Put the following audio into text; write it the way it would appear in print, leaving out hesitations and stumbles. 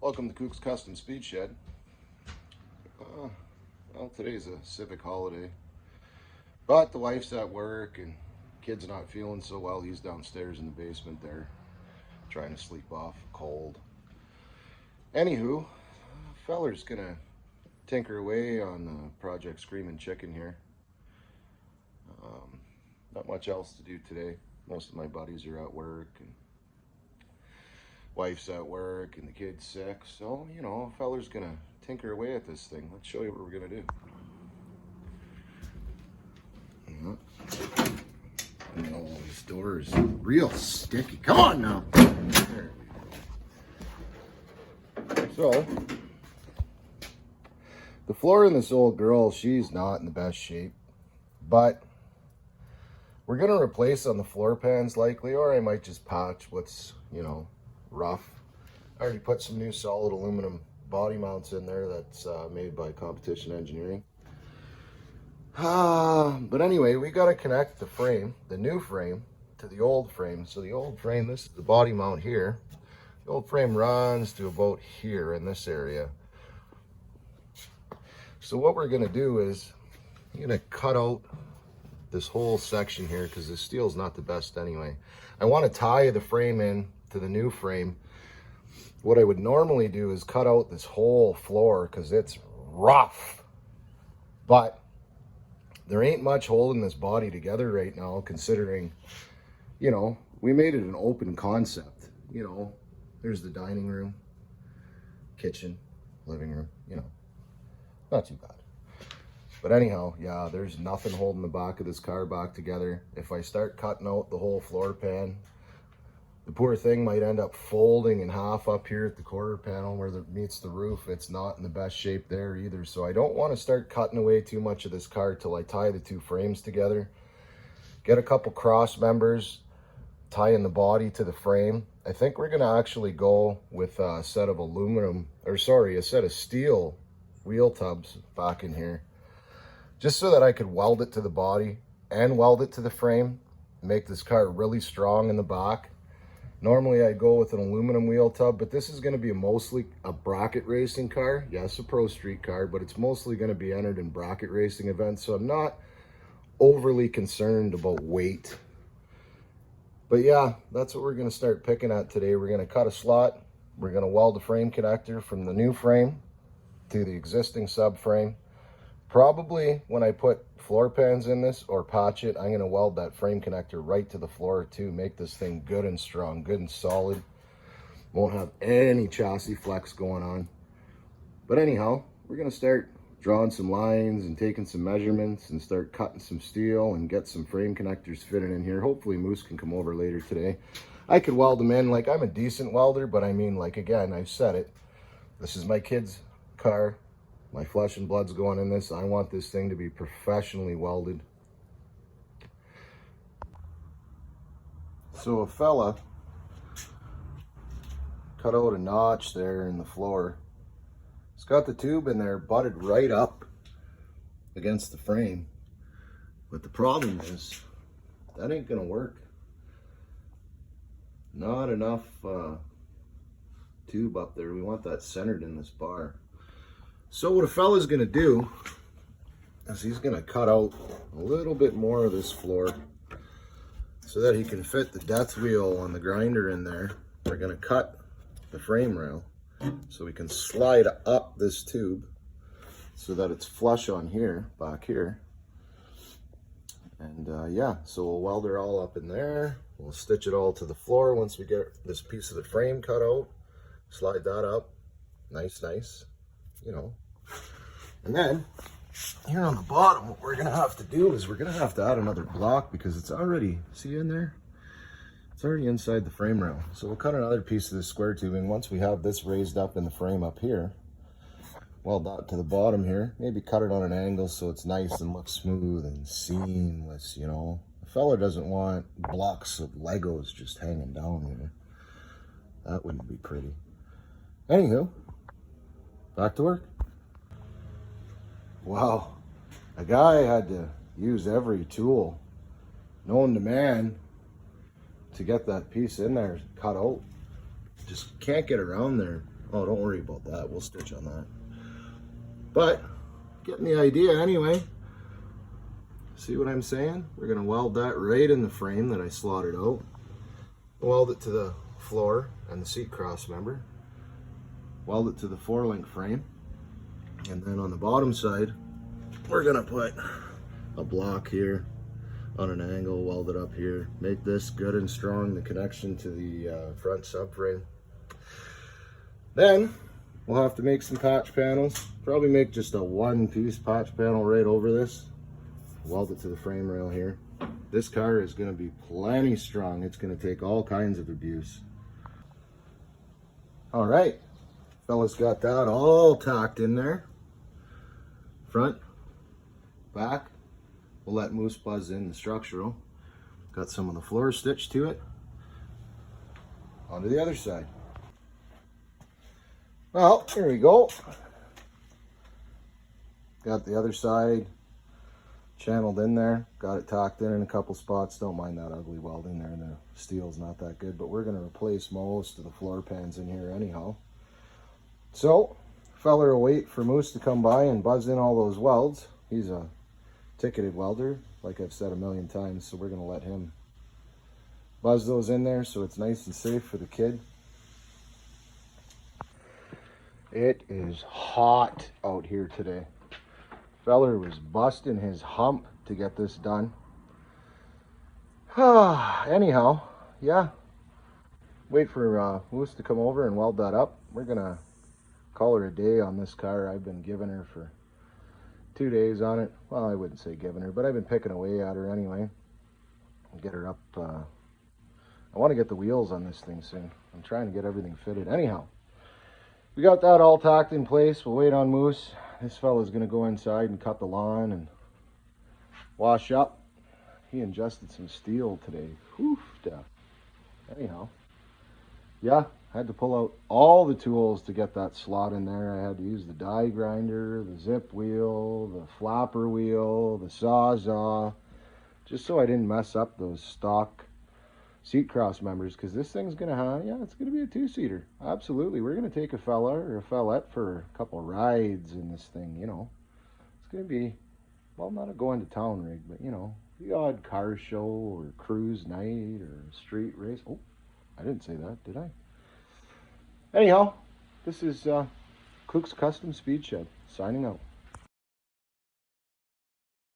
Welcome to Kook's Custom Speed Shed. Well, today's a civic holiday, but the wife's at work and kid's not feeling so well. He's downstairs in the basement there, trying to sleep off cold. Anywho, feller's gonna tinker away on Project Screaming Chicken here. Not much else to do today. Most of my buddies are at work and wife's at work and the kid's sick, so feller's gonna tinker away at this thing. Let's show you what we're gonna do. Oh, this door is real sticky. Come on now. There we go. So the floor in this old girl, she's not in the best shape, but we're gonna replace on the floor pans likely, or I might just patch what's rough. I already put some new solid aluminum body mounts in there that's made by Competition Engineering. But anyway, we got to connect the frame, the new frame, to the old frame. So the old frame, this is the body mount here. The old frame runs to about here in this area. So what we're going to do is I'm going to cut out this whole section here because the steel's not the best anyway. I want to tie the frame in to the new frame. What I would normally do is cut out this whole floor because it's rough, but there ain't much holding this body together right now, considering we made it an open concept. There's the dining room, kitchen, living room, not too bad. But anyhow, yeah, there's nothing holding the back of this car back together. If I start cutting out the whole floor pan, the poor thing might end up folding in half up here at the quarter panel where it meets the roof. It's not in the best shape there either. So I don't want to start cutting away too much of this car till I tie the two frames together. Get a couple cross members, tie in the body to the frame. I think we're going to actually go with a set of a set of steel wheel tubs back in here, just so that I could weld it to the body and weld it to the frame, make this car really strong in the back. Normally I go with an aluminum wheel tub, but this is going to be mostly a bracket racing car. Yes, a pro street car, but it's mostly going to be entered in bracket racing events, so I'm not overly concerned about weight. But yeah, that's what we're going to start picking at today. We're going to cut a slot. We're going to weld the frame connector from the new frame to the existing subframe. Probably when I put floor pans in this or patch it, I'm going to weld that frame connector right to the floor too. Make this thing good and strong, good and solid. Won't have any chassis flex going on. But anyhow, we're going to start drawing some lines and taking some measurements and start cutting some steel and get some frame connectors fitted in here. Hopefully Moose can come over later today. I could weld them in. Like, I'm a decent welder, but I mean, like, again, I've said it. This is my kid's car. My flesh and blood's going in this. I want this thing to be professionally welded. So a fella cut out a notch there in the floor. It's got the tube in there butted right up against the frame. But the problem is, that ain't gonna work. Not enough tube up there. We want that centered in this bar. So what a fella's gonna do is he's gonna cut out a little bit more of this floor so that he can fit the death wheel on the grinder in there. We're gonna cut the frame rail so we can slide up this tube so that it's flush on here, back here. And yeah, so we'll weld it all up in there. We'll stitch it all to the floor once we get this piece of the frame cut out. Slide that up, nice. And then here on the bottom, what we're gonna have to do is we're gonna have to add another block because it's already, see in there? It's already inside the frame rail. So we'll cut another piece of this square tubing once we have this raised up in the frame up here. Weld that to the bottom here. Maybe cut it on an angle so it's nice and looks smooth and seamless, A fella doesn't want blocks of Legos just hanging down here. That wouldn't be pretty. Anywho, back to work. Wow, a guy had to use every tool known to man to get that piece in there cut out. Just can't get around there. Oh, don't worry about that. We'll stitch on that. But getting the idea anyway. See what I'm saying? We're gonna weld that right in the frame that I slotted out. Weld it to the floor and the seat cross member. Weld it to the 4-link frame. And then on the bottom side, we're gonna put a block here on an angle, weld it up here. Make this good and strong, the connection to the front subframe. Then we'll have to make some patch panels. Probably make just a 1-piece patch panel right over this. Weld it to the frame rail here. This car is going to be plenty strong. It's going to take all kinds of abuse. All right, fellas, got that all tacked in there. Front, back. We'll let Moose buzz in the structural. Got some of the floor stitched to it. On to the other side. Well, here we go. Got the other side channeled in there. Got it tacked in a couple spots. Don't mind that ugly welding there. The steel's not that good, but we're going to replace most of the floor pans in here anyhow. So, fella will wait for Moose to come by and buzz in all those welds. He's a ticketed welder, like I've said a million times, so we're going to let him buzz those in there so it's nice and safe for the kid. It is hot out here today. Feller was busting his hump to get this done. Anyhow, yeah. Wait for Moose to come over and weld that up. We're gonna call her a day on this car. I've been giving her for 2 days on it. Well, I wouldn't say giving her, but I've been picking away at her anyway. Get her up. I want to get the wheels on this thing soon. I'm trying to get everything fitted. Anyhow, we got that all tacked in place. We'll wait on Moose. This fella's gonna go inside and cut the lawn and wash up. He ingested some steel today. Whew, stuff. Anyhow, yeah, I had to pull out all the tools to get that slot in there. I had to use the die grinder, the zip wheel, the flapper wheel, the sawzall, just so I didn't mess up those stock seat cross members, because this thing's gonna have, yeah, it's gonna be a 2-seater. Absolutely. We're gonna take a fella or a fellette for a couple rides in this thing, you know. It's gonna be, well, not a going to town rig, but you know, the odd car show or cruise night or street race. Oh, I didn't say that, did I? Anyhow, this is Cook's Custom Speed Shed signing out.